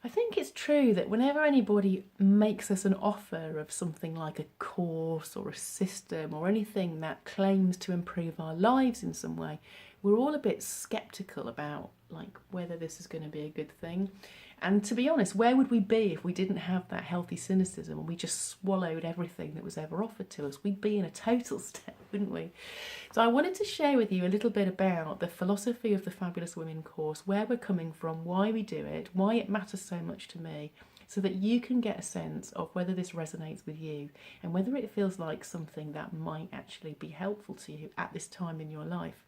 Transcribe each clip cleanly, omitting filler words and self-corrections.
I think it's true that whenever anybody makes us an offer of something like a course or a system or anything that claims to improve our lives in some way, we're all a bit skeptical about like whether this is going to be a good thing. And to be honest, where would we be if we didn't have that healthy cynicism and we just swallowed everything that was ever offered to us? We'd be in a total state, wouldn't we? So I wanted to share with you a little bit about the philosophy of the Fabulous Women course, where we're coming from, why we do it, why it matters so much to me, so that you can get a sense of whether this resonates with you and whether it feels like something that might actually be helpful to you at this time in your life.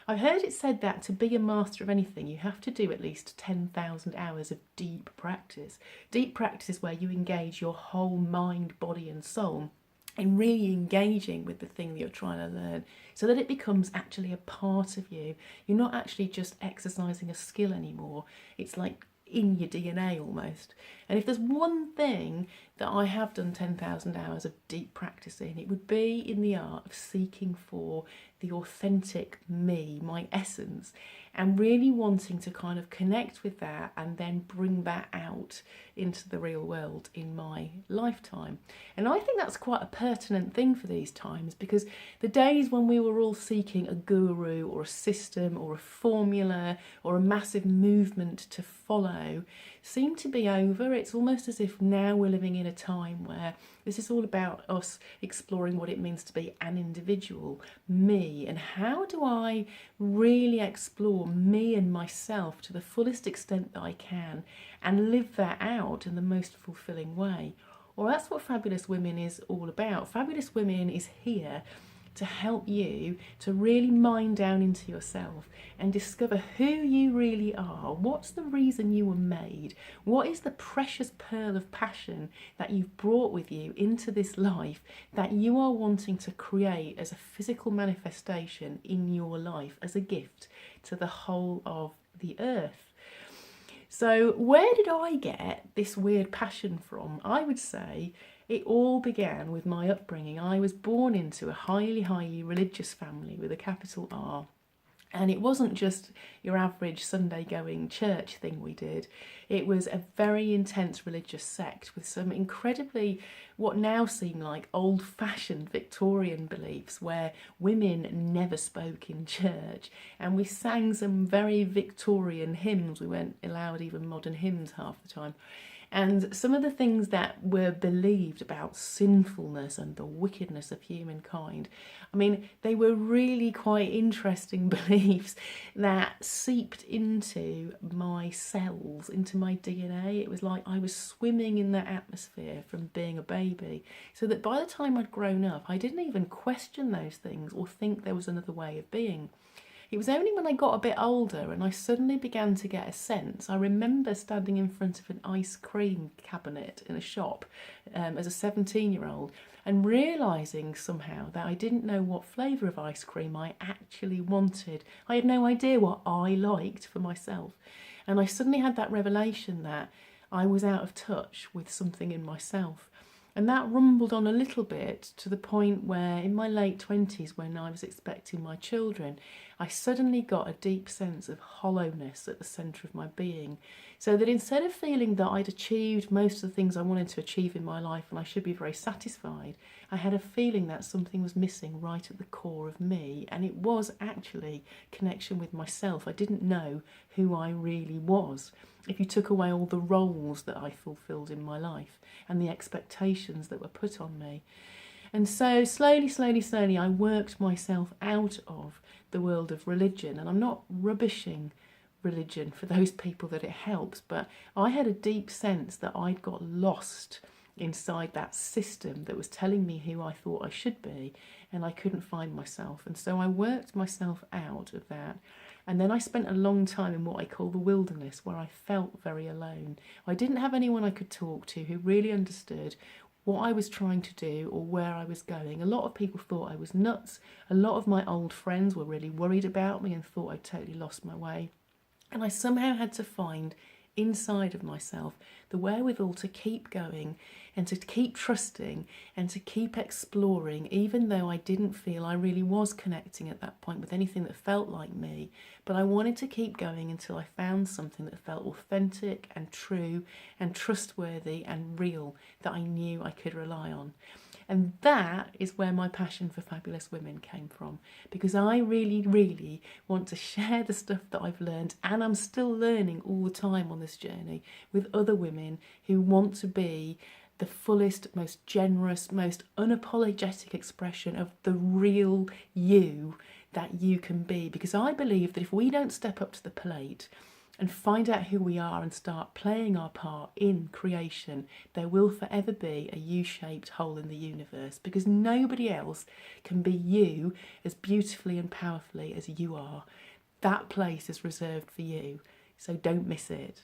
I've heard it said that to be a master of anything, you have to do at least 10,000 hours of deep practice. Deep practice is where you engage your whole mind, body, and soul in really engaging with the thing that you're trying to learn so that it becomes actually a part of you. You're not actually just exercising a skill anymore. It's like in your DNA almost. And if there's one thing that I have done 10,000 hours of deep practice in, it would be in the art of seeking for the authentic me, my essence, and really wanting to kind of connect with that and then bring that out into the real world in my lifetime. And I think that's quite a pertinent thing for these times, because the days when we were all seeking a guru or a system or a formula or a massive movement to follow seem to be over. It's almost as if now we're living in a time where this is all about us exploring what it means to be an individual, me, and how do I really explore me and myself to the fullest extent that I can and live that out in the most fulfilling way. Well, that's what Fabulous Women is all about. Fabulous Women is here to help you to really mine down into yourself and discover who you really are. What's the reason you were made? What is the precious pearl of passion that you've brought with you into this life that you are wanting to create as a physical manifestation in your life as a gift to the whole of the earth? So where did I get this weird passion from? I would say it all began with my upbringing. I was born into a highly religious family with a capital R. And it wasn't just your average Sunday going church thing we did. It was a very intense religious sect with some incredibly, what now seem like old fashioned Victorian beliefs, where women never spoke in church. And we sang some very Victorian hymns. We weren't allowed even modern hymns half the time. And some of the things that were believed about sinfulness and the wickedness of humankind, I mean, they were really quite interesting beliefs that seeped into my cells, into my DNA. It was like I was swimming in that atmosphere from being a baby, so that by the time I'd grown up, I didn't even question those things or think there was another way of being. It was only when I got a bit older and I suddenly began to get a sense. I remember standing in front of an ice cream cabinet in a shop as a 17-year-old and realising somehow that I didn't know what flavour of ice cream I actually wanted. I had no idea what I liked for myself. And I suddenly had that revelation that I was out of touch with something in myself. And that rumbled on a little bit to the point where in my late 20s, when I was expecting my children, I suddenly got a deep sense of hollowness at the centre of my being. So that instead of feeling that I'd achieved most of the things I wanted to achieve in my life and I should be very satisfied, I had a feeling that something was missing right at the core of me. And it was actually connection with myself. I didn't know who I really was. If you took away all the roles that I fulfilled in my life and the expectations that were put on me. And so slowly, I worked myself out of the world of religion. And I'm not rubbishing religion for those people that it helps, but I had a deep sense that I'd got lost inside that system that was telling me who I thought I should be, and I couldn't find myself. And so I worked myself out of that. And then I spent a long time in what I call the wilderness, where I felt very alone. I didn't have anyone I could talk to who really understood what I was trying to do or where I was going. A lot of people thought I was nuts. A lot of my old friends were really worried about me and thought I'd totally lost my way. And I somehow had to find inside of myself the wherewithal to keep going and to keep trusting and to keep exploring, even though I didn't feel I really was connecting at that point with anything that felt like me. But I wanted to keep going until I found something that felt authentic and true and trustworthy and real, that I knew I could rely on. And that is where my passion for Fabulous Women came from, because I really, really want to share the stuff that I've learned, and I'm still learning all the time on this journey, with other women who want to be the fullest, most generous, most unapologetic expression of the real you that you can be. Because I believe that if we don't step up to the plate and find out who we are and start playing our part in creation, there will forever be a U-shaped hole in the universe, because nobody else can be you as beautifully and powerfully as you are. That place is reserved for you, so don't miss it.